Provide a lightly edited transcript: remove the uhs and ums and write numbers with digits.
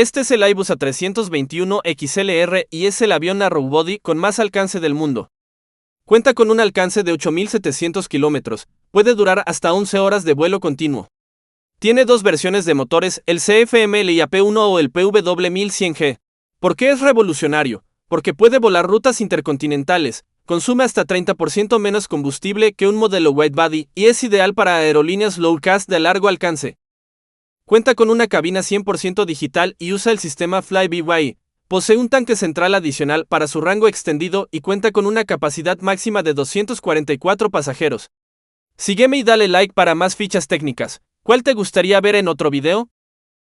Este es el Airbus A321 XLR y es el avión narrowbody con más alcance del mundo. Cuenta con un alcance de 8.700 kilómetros, puede durar hasta 11 horas de vuelo continuo. Tiene dos versiones de motores, el CFM-LIAP-1 o el PW1100G. ¿Por qué es revolucionario? Porque puede volar rutas intercontinentales, consume hasta 30% menos combustible que un modelo widebody y es ideal para aerolíneas low cost de largo alcance. Cuenta con una cabina 100% digital y usa el sistema Fly-by-wire. Posee un tanque central adicional para su rango extendido y cuenta con una capacidad máxima de 244 pasajeros. Sígueme y dale like para más fichas técnicas. ¿Cuál te gustaría ver en otro video?